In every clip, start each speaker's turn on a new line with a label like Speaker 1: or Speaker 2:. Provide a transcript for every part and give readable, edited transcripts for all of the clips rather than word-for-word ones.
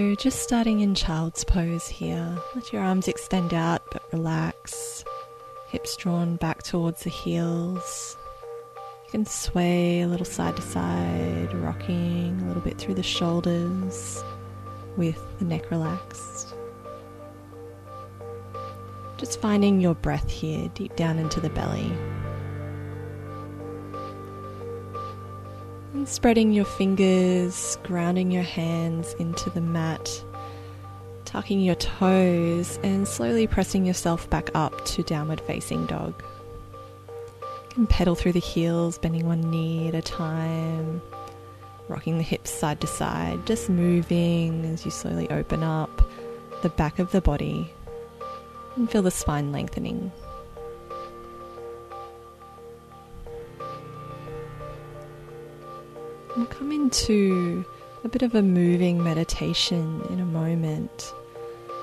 Speaker 1: So just starting in child's pose here. Let your arms extend out but relax. Hips drawn back towards the heels. You can sway a little side to side, rocking a little bit through the shoulders with the neck relaxed. Just finding your breath here, deep down into the belly. And spreading your fingers, grounding your hands into the mat, tucking your toes and slowly pressing yourself back up to downward facing dog. You can pedal through the heels, bending one knee at a time, rocking the hips side to side, just moving as you slowly open up the back of the body and feel the spine lengthening. We'll come into a bit of a moving meditation in a moment.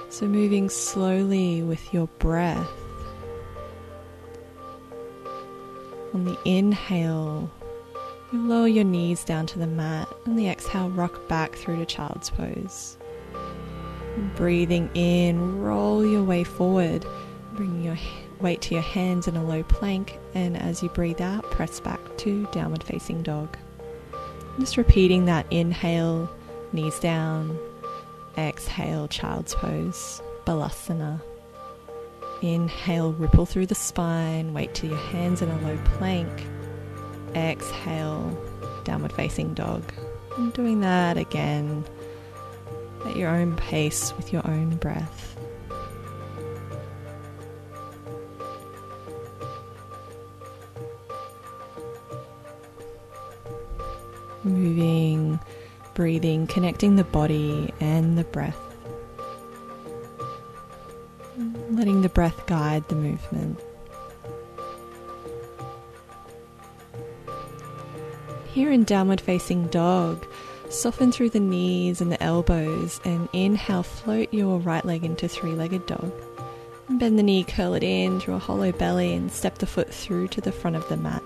Speaker 1: So moving slowly with your breath. On the inhale, you lower your knees down to the mat. On the exhale, rock back through to child's pose. Breathing in, roll your way forward. Bring your weight to your hands in a low plank. And as you breathe out, press back to downward facing dog. Just repeating that inhale, knees down. Exhale, child's pose, balasana. Inhale, ripple through the spine, weight to your hands in a low plank. Exhale, downward facing dog. And doing that again at your own pace with your own breath. Moving, breathing, connecting the body and the breath. Letting the breath guide the movement. Here in downward facing dog, soften through the knees and the elbows and inhale, float your right leg into three-legged dog. And bend the knee, curl it in through a hollow belly and step the foot through to the front of the mat.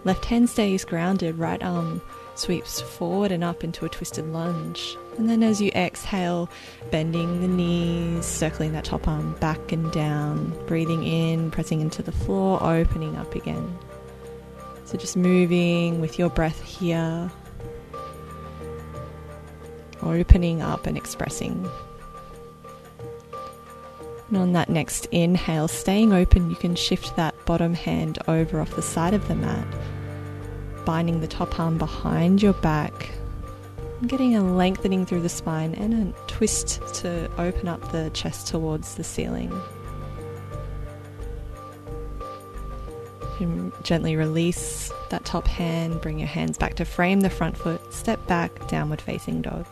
Speaker 1: Left hand stays grounded, right arm sweeps forward and up into a twisted lunge. And then as you exhale, bending the knees, circling that top arm back and down, breathing in, pressing into the floor, opening up again. So just moving with your breath here, opening up and expressing. And on that next inhale, staying open, you can shift that bottom hand over off the side of the mat, binding the top arm behind your back, getting a lengthening through the spine and a twist to open up the chest towards the ceiling. You can gently release that top hand, bring your hands back to frame the front foot, step back, downward facing dog.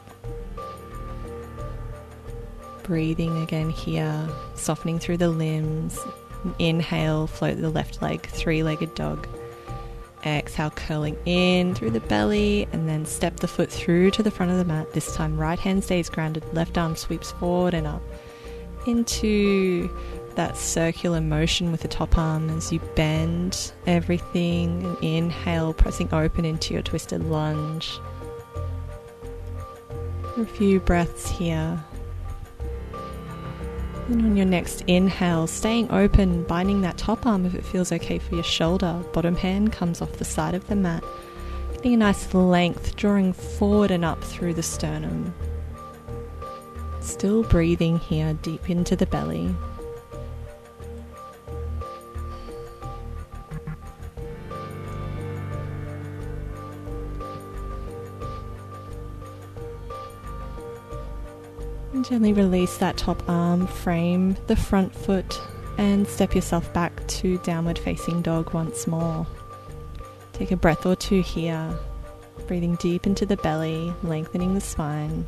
Speaker 1: Breathing again here, softening through the limbs. Inhale, float the left leg, three-legged dog. Exhale, curling in through the belly and then step the foot through to the front of the mat. This time right hand stays grounded, left arm sweeps forward and up into that circular motion with the top arm as you bend everything and inhale, pressing open into your twisted lunge. For a few breaths here. And on your next inhale, staying open, binding that top arm if it feels okay for your shoulder. Bottom hand comes off the side of the mat. Getting a nice length, drawing forward and up through the sternum. Still breathing here, deep into the belly. Gently release that top arm, frame the front foot and step yourself back to downward facing dog once more. Take a breath or two here, breathing deep into the belly, lengthening the spine.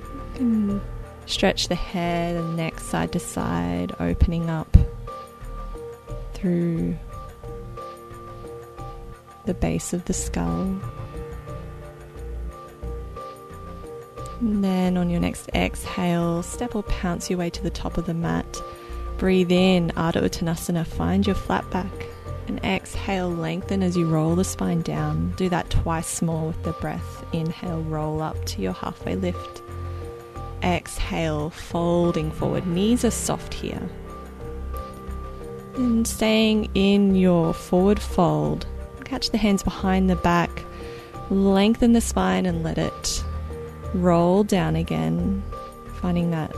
Speaker 1: You can stretch the head and neck side to side, opening up through the base of the skull. And then on your next exhale, step or pounce your way to the top of the mat. Breathe in, Ardha Uttanasana, find your flat back. And exhale, lengthen as you roll the spine down. Do that twice more with the breath. Inhale, roll up to your halfway lift. exhale, folding forward. Knees are soft here. And staying in your forward fold, catch the hands behind the back, lengthen the spine and let it roll down again, finding that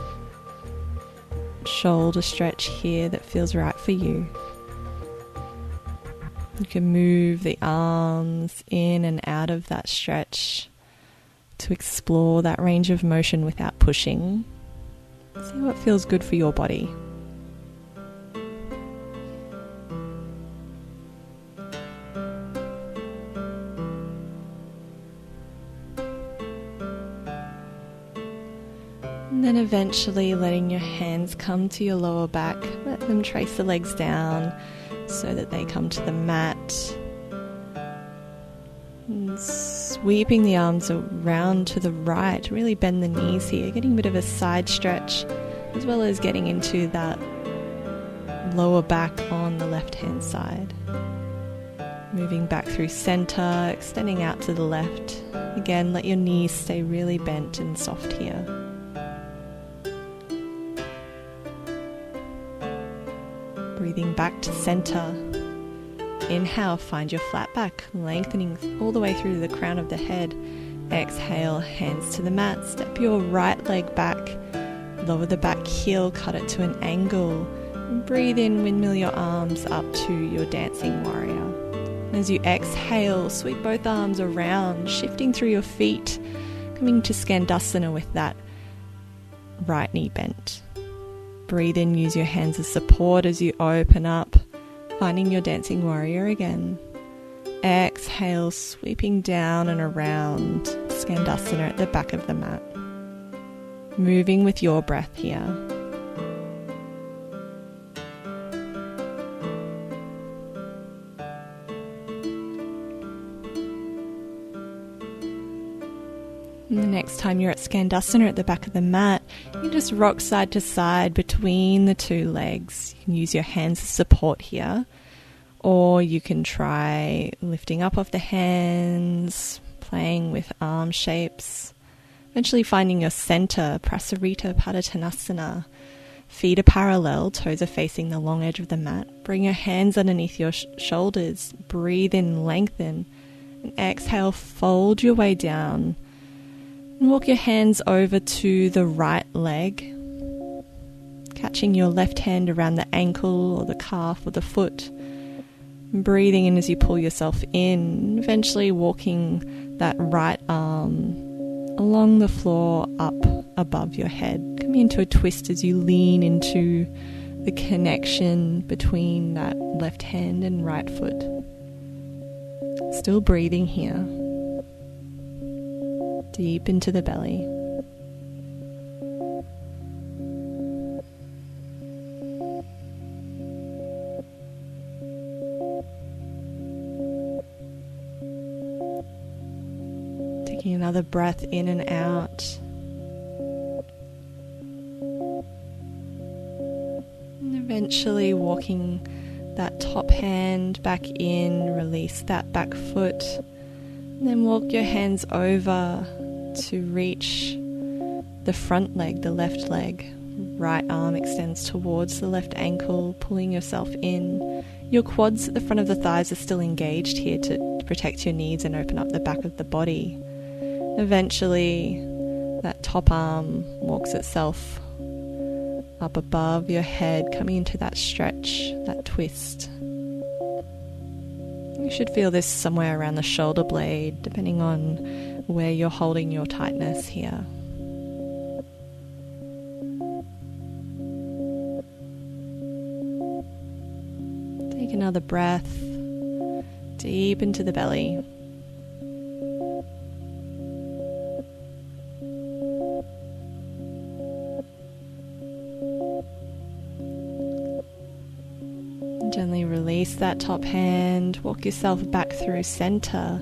Speaker 1: shoulder stretch here that feels right for you. You can move the arms in and out of that stretch to explore that range of motion without pushing. See what feels good for your body. And then eventually letting your hands come to your lower back. Let them trace the legs down so that they come to the mat. And sweeping the arms around to the right. Really bend the knees here. Getting a bit of a side stretch, as well as getting into that lower back on the left hand side. Moving back through center, extending out to the left. Again, let your knees stay really bent and soft here. Breathing back to center. Inhale, find your flat back, lengthening all the way through to the crown of the head. Exhale, hands to the mat. Step your right leg back. Lower the back heel, cut it to an angle. Breathe in, windmill your arms up to your dancing warrior. As you exhale, sweep both arms around, shifting through your feet, coming to Skandasana with that right knee bent. Breathe in, use your hands as support as you open up, finding your dancing warrior again. Exhale, sweeping down and around, Skandasana at the back of the mat. Moving with your breath here. And the next time you're at Skandasana at the back of the mat, you just rock side to side between the two legs. You can use your hands as support here, or you can try lifting up off the hands, playing with arm shapes, eventually finding your center, Prasarita Padottanasana. Feet are parallel, toes are facing the long edge of the mat. Bring your hands underneath your shoulders, breathe in, lengthen, and exhale, fold your way down. And walk your hands over to the right leg, catching your left hand around the ankle or the calf or the foot. Breathing in as you pull yourself in, eventually walking that right arm along the floor up above your head. Coming into a twist as you lean into the connection between that left hand and right foot. Still breathing here. Deep into the belly. Taking another breath in and out. And eventually walking that top hand back in, release that back foot. And then walk your hands over to reach the front leg, the left leg. Right arm extends towards the left ankle, pulling yourself in. Your quads at the front of the thighs are still engaged here to protect your knees and open up the back of the body. Eventually, that top arm walks itself up above your head, coming into that stretch, that twist. You should feel this somewhere around the shoulder blade, depending on where you're holding your tightness here. Take another breath deep into the belly. Gently release that top hand, walk yourself back through center.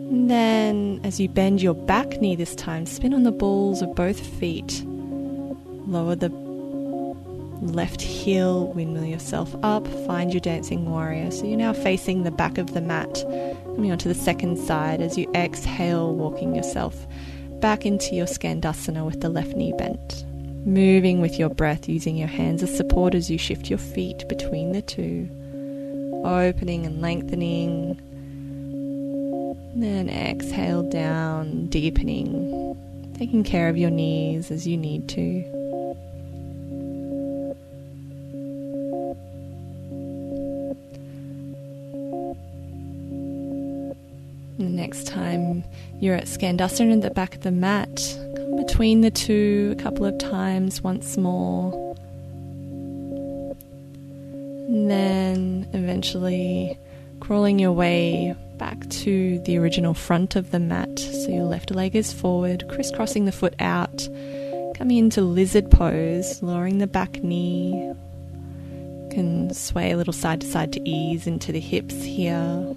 Speaker 1: And then, as you bend your back knee this time, spin on the balls of both feet. Lower the left heel, windmill yourself up, find your dancing warrior. So you're now facing the back of the mat, coming onto the second side as you exhale, walking yourself back into your skandasana with the left knee bent. Moving with your breath, using your hands as support as you shift your feet between the two. Opening and lengthening. Then exhale down, deepening. Taking care of your knees as you need to. The next time you're at skandasana at the back of the mat, come between the two a couple of times once more. And then eventually crawling your way back to the original front of the mat. So your left leg is forward, crisscrossing the foot out, coming into lizard pose, lowering the back knee. You can sway a little side to side to ease into the hips here.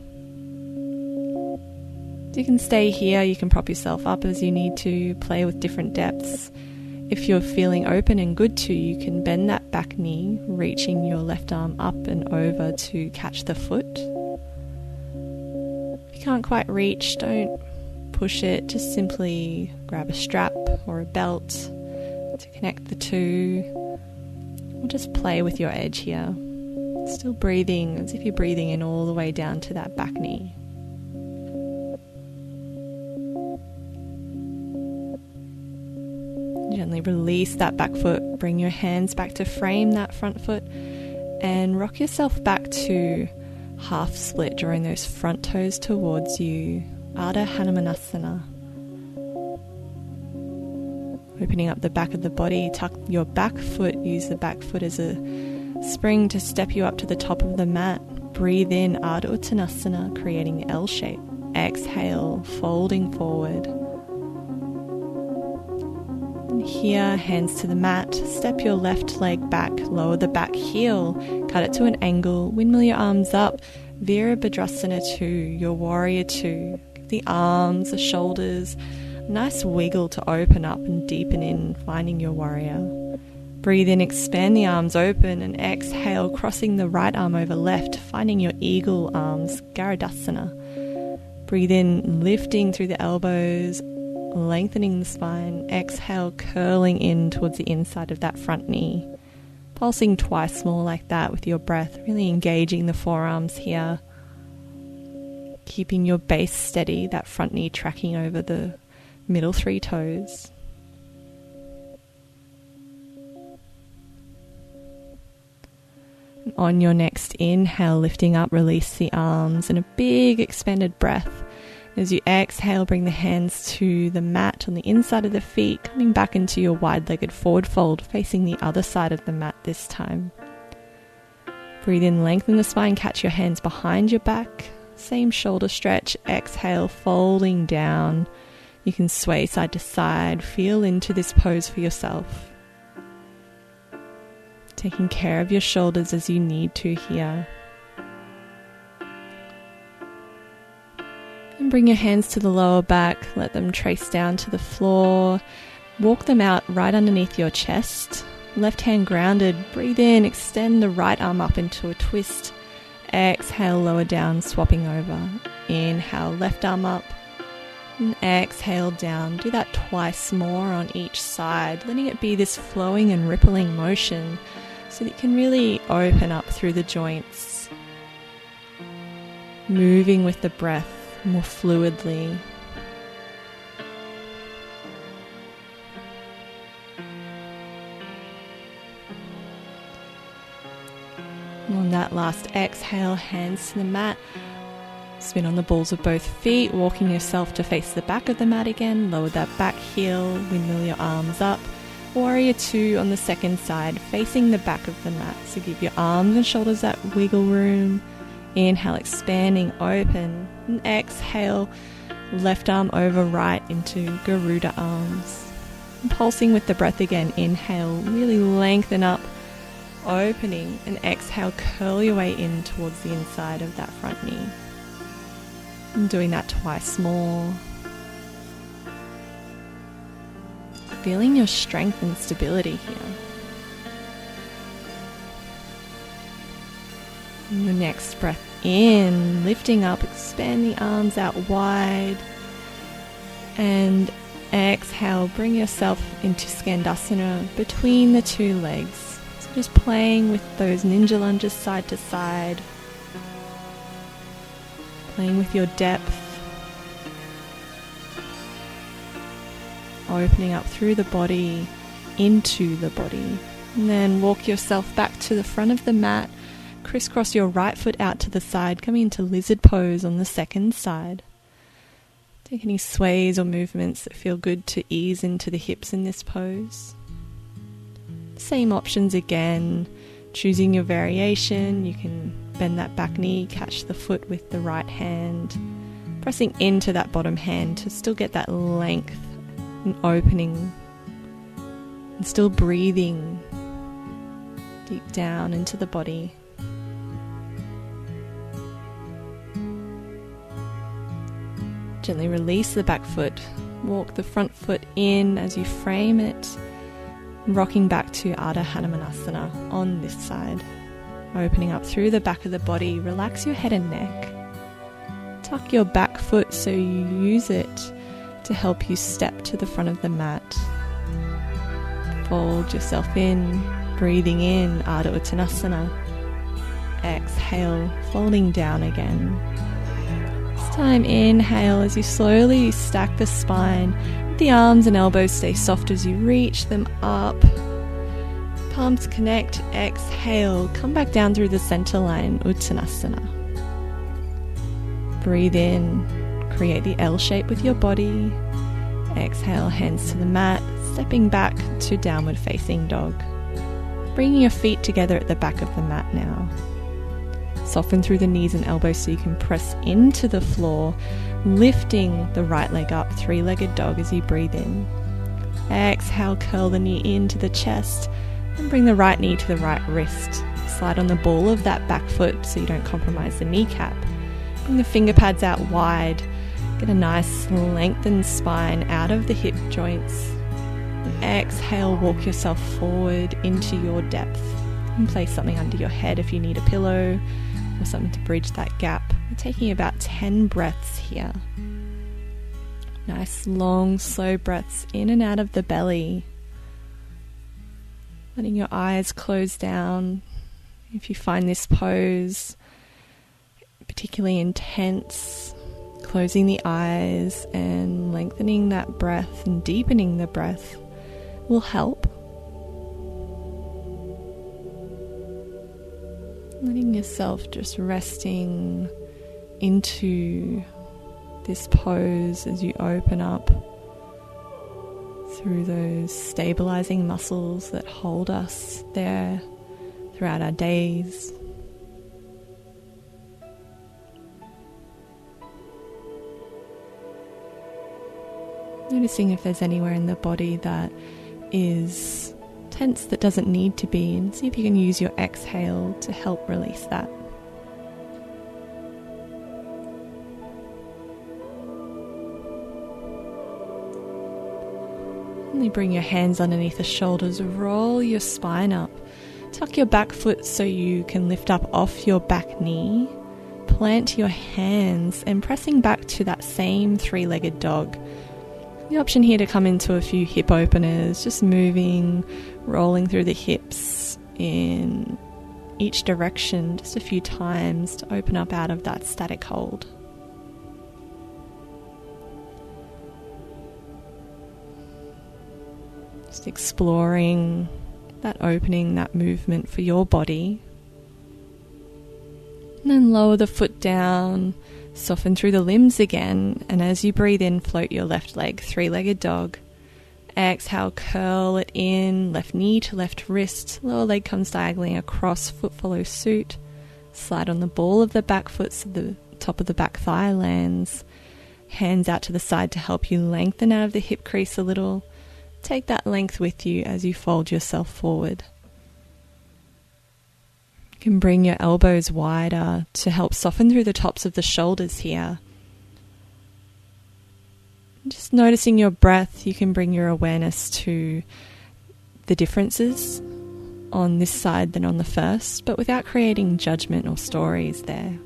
Speaker 1: You can stay here, you can prop yourself up as you need to, play with different depths. If you're feeling open and good to, you can bend that back knee, reaching your left arm up and over to catch the foot. If you can't quite reach, don't push it, just simply grab a strap or a belt to connect the two. Or just play with your edge here. Still breathing as if you're breathing in all the way down to that back knee. Gently release that back foot, bring your hands back to frame that front foot and rock yourself back to half split, drawing those front toes towards you, Ardha Hanumanasana. Opening up the back of the body, tuck your back foot, use the back foot as a spring to step you up to the top of the mat. Breathe in Ardha Uttanasana, creating L shape. Exhale, folding forward. Here, hands to the mat, step your left leg back, lower the back heel, cut it to an angle, windmill your arms up, Virabhadrasana 2, your warrior 2. Give the arms, the shoulders, a nice wiggle to open up and deepen in, finding your warrior. Breathe in, expand the arms open, and exhale, crossing the right arm over left, finding your eagle arms, Garudasana. Breathe in, lifting through the elbows, lengthening the spine. Exhale, curling in towards the inside of that front knee. Pulsing twice more like that with your breath, really engaging the forearms here. Keeping your base steady, that front knee tracking over the middle three toes. And on your next inhale, lifting up, release the arms and a big expanded breath. As you exhale, bring the hands to the mat on the inside of the feet, coming back into your wide-legged forward fold, facing the other side of the mat this time. Breathe in, lengthen the spine, catch your hands behind your back. Same shoulder stretch. Exhale, folding down. You can sway side to side. Feel into this pose for yourself. Taking care of your shoulders as you need to here. And bring your hands to the lower back, let them trace down to the floor. Walk them out right underneath your chest. Left hand grounded, breathe in, extend the right arm up into a twist. Exhale, lower down, swapping over. Inhale, left arm up. And exhale down. Do that twice more on each side, letting it be this flowing and rippling motion so that you can really open up through the joints. Moving with the breath more fluidly. And on that last exhale, hands to the mat. Spin on the balls of both feet, walking yourself to face the back of the mat again. Lower that back heel, windmill your arms up. Warrior 2 on the second side, facing the back of the mat. So give your arms and shoulders that wiggle room. Inhale, expanding, open. And exhale, left arm over right into Garuda arms. And pulsing with the breath again. Inhale, really lengthen up, opening. And exhale, curl your way in towards the inside of that front knee. And doing that twice more. Feeling your strength and stability here. And your next breath in, lifting up, expand the arms out wide. And Exhale, bring yourself into Skandasana between the two legs. So just playing with those ninja lunges side to side. Playing with your depth. Opening up through the body, into the body. And then walk yourself back to the front of the mat. Crisscross your right foot out to the side, coming into lizard pose on the second side. Take any sways or movements that feel good to ease into the hips in this pose. Same options again, choosing your variation. You can bend that back knee, catch the foot with the right hand, pressing into that bottom hand to still get that length and opening, and still breathing deep down into the body. Gently release the back foot, walk the front foot in as you frame it, rocking back to Ardha Hanumanasana on this side. Opening up through the back of the body, relax your head and neck. Tuck your back foot so you use it to help you step to the front of the mat. Fold yourself in, breathing in Ardha Uttanasana. Exhale, folding down again. This time inhale as you slowly stack the spine. The arms and elbows stay soft as you reach them up. Palms connect, exhale, come back down through the center line, Uttanasana. Breathe in, create the L shape with your body. Exhale, hands to the mat, stepping back to downward facing dog. Bringing your feet together at the back of the mat now. Soften through the knees and elbows so you can press into the floor, lifting the right leg up, three-legged dog as you breathe in. Exhale, curl the knee into the chest and bring the right knee to the right wrist. Slide on the ball of that back foot so you don't compromise the kneecap. Bring the finger pads out wide. Get a nice lengthened spine out of the hip joints. Exhale, walk yourself forward into your depth. And place something under your head if you need a pillow or something to bridge that gap. We're taking about 10 breaths here. Nice, long, slow breaths in and out of the belly. Letting your eyes close down. If you find this pose particularly intense, closing the eyes and lengthening that breath and deepening the breath will help. Letting yourself just resting into this pose as you open up through those stabilizing muscles that hold us there throughout our days. Noticing if there's anywhere in the body that is tense that doesn't need to be, and see if you can use your exhale to help release that. And bring your hands underneath the shoulders, roll your spine up, tuck your back foot so you can lift up off your back knee, plant your hands and pressing back to that same three-legged dog. The option here to come into a few hip openers, just moving, rolling through the hips in each direction just a few times to open up out of that static hold. Just exploring that opening, that movement for your body. And then lower the foot down, soften through the limbs again, and as you breathe in, float your left leg, three-legged dog. Exhale, curl it in, left knee to left wrist, lower leg comes diagonally across, foot follows suit. Slide on the ball of the back foot so the top of the back thigh lands. Hands out to the side to help you lengthen out of the hip crease a little. Take that length with you as you fold yourself forward. You can bring your elbows wider to help soften through the tops of the shoulders here. Just noticing your breath, you can bring your awareness to the differences on this side than on the first, but without creating judgment or stories there.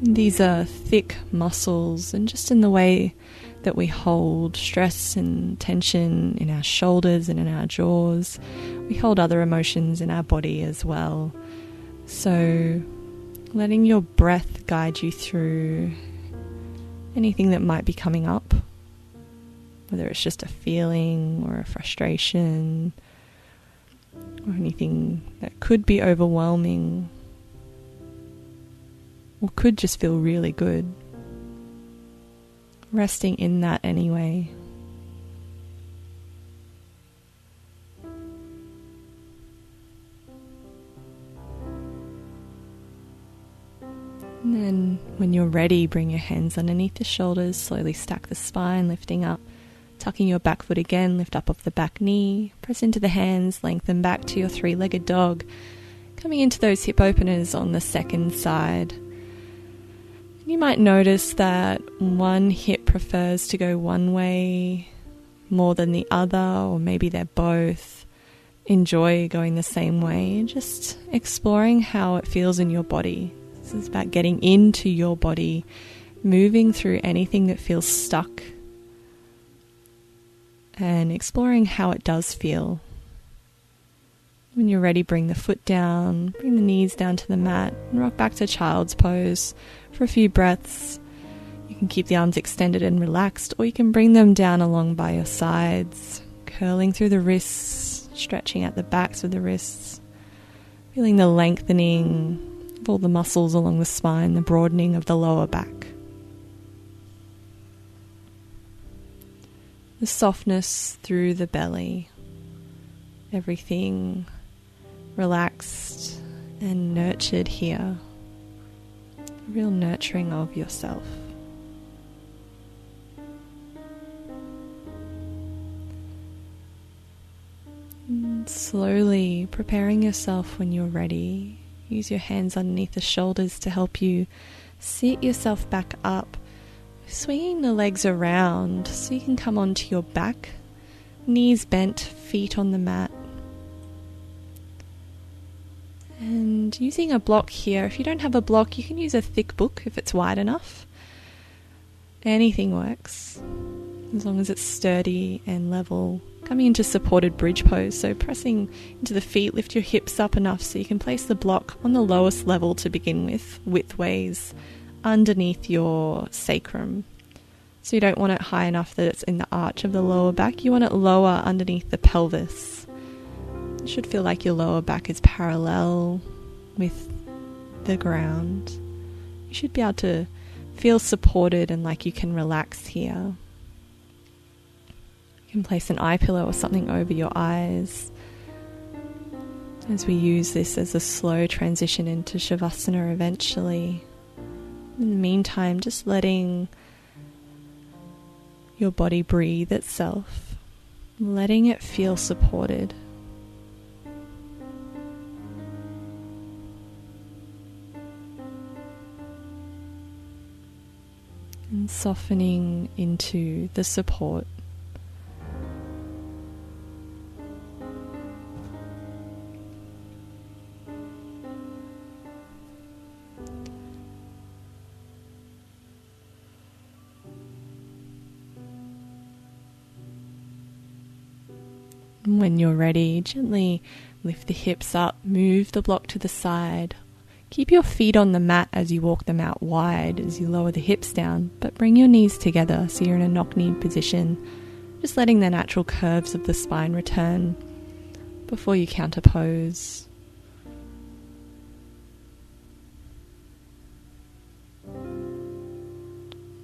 Speaker 1: These are thick muscles, and just in the way that we hold stress and tension in our shoulders and in our jaws, we hold other emotions in our body as well. So letting your breath guide you through anything that might be coming up, whether it's just a feeling or a frustration or anything that could be overwhelming or could just feel really good. Resting in that anyway. And then when you're ready, bring your hands underneath the shoulders, slowly stack the spine, lifting up, tucking your back foot again, lift up off the back knee, press into the hands, lengthen back to your three-legged dog, coming into those hip openers on the second side. You might notice that one hip prefers to go one way more than the other, or maybe they're both. Enjoy going the same way, just exploring how it feels in your body. This is about getting into your body, moving through anything that feels stuck, and exploring how it does feel. When you're ready, bring the foot down, bring the knees down to the mat, and rock back to child's pose for a few breaths. You can keep the arms extended and relaxed, or you can bring them down along by your sides, curling through the wrists, stretching at the backs of the wrists, feeling the lengthening of all the muscles along the spine, the broadening of the lower back. The softness through the belly, everything relaxed and nurtured here. A real nurturing of yourself. And slowly preparing yourself when you're ready. Use your hands underneath the shoulders to help you sit yourself back up, swinging the legs around so you can come onto your back, knees bent, feet on the mat. And using a block here, if you don't have a block, you can use a thick book if it's wide enough. Anything works, as long as it's sturdy and level. Coming into supported bridge pose, so pressing into the feet, lift your hips up enough so you can place the block on the lowest level to begin with, widthways, underneath your sacrum. So you don't want it high enough that it's in the arch of the lower back, you want it lower underneath the pelvis. It should feel like your lower back is parallel with the ground. You should be able to feel supported and like you can relax here. You can place an eye pillow or something over your eyes as we use this as a slow transition into Shavasana eventually. In the meantime, just letting your body breathe itself, letting it feel supported. And softening into the support. When you're ready, gently lift the hips up, move the block to the side. Keep your feet on the mat as you walk them out wide as you lower the hips down, but bring your knees together so you're in a knock-knee position, just letting the natural curves of the spine return before you counterpose.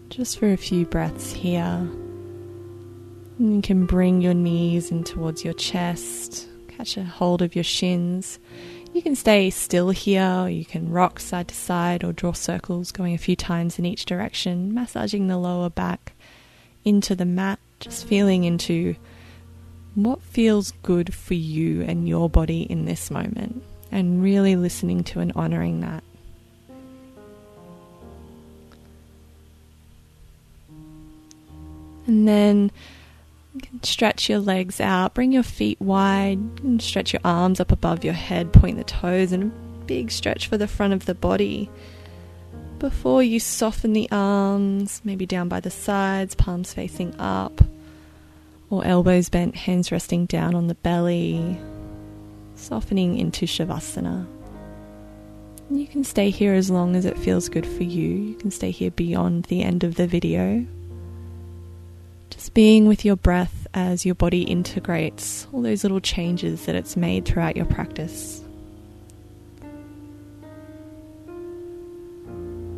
Speaker 1: Just for a few breaths here. You can bring your knees in towards your chest, catch a hold of your shins. You can stay still here, or you can rock side to side or draw circles going a few times in each direction, massaging the lower back into the mat, just feeling into what feels good for you and your body in this moment, and really listening to and honoring that. And then you can stretch your legs out, bring your feet wide, and stretch your arms up above your head, point the toes, and a big stretch for the front of the body. Before you soften the arms, maybe down by the sides, palms facing up, or elbows bent, hands resting down on the belly, softening into Shavasana. You can stay here as long as it feels good for you. You can stay here beyond the end of the video. Just being with your breath as your body integrates all those little changes that it's made throughout your practice.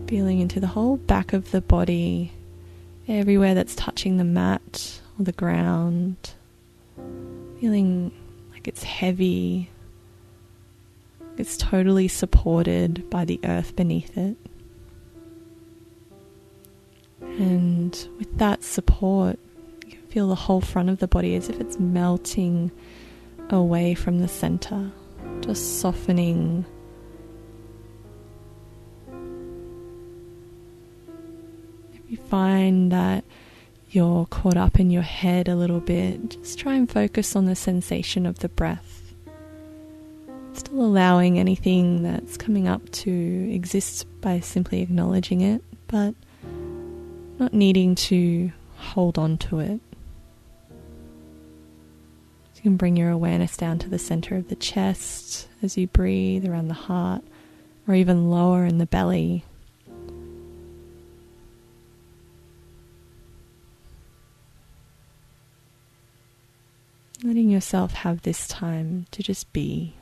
Speaker 1: Feeling into the whole back of the body, everywhere that's touching the mat or the ground. Feeling like it's heavy. It's totally supported by the earth beneath it. And with that support, you can feel the whole front of the body as if it's melting away from the center, just softening. If you find that you're caught up in your head a little bit, just try and focus on the sensation of the breath. Still allowing anything that's coming up to exist by simply acknowledging it, but not needing to hold on to it. So you can bring your awareness down to the center of the chest as you breathe, around the heart, or even lower in the belly. Letting yourself have this time to just be.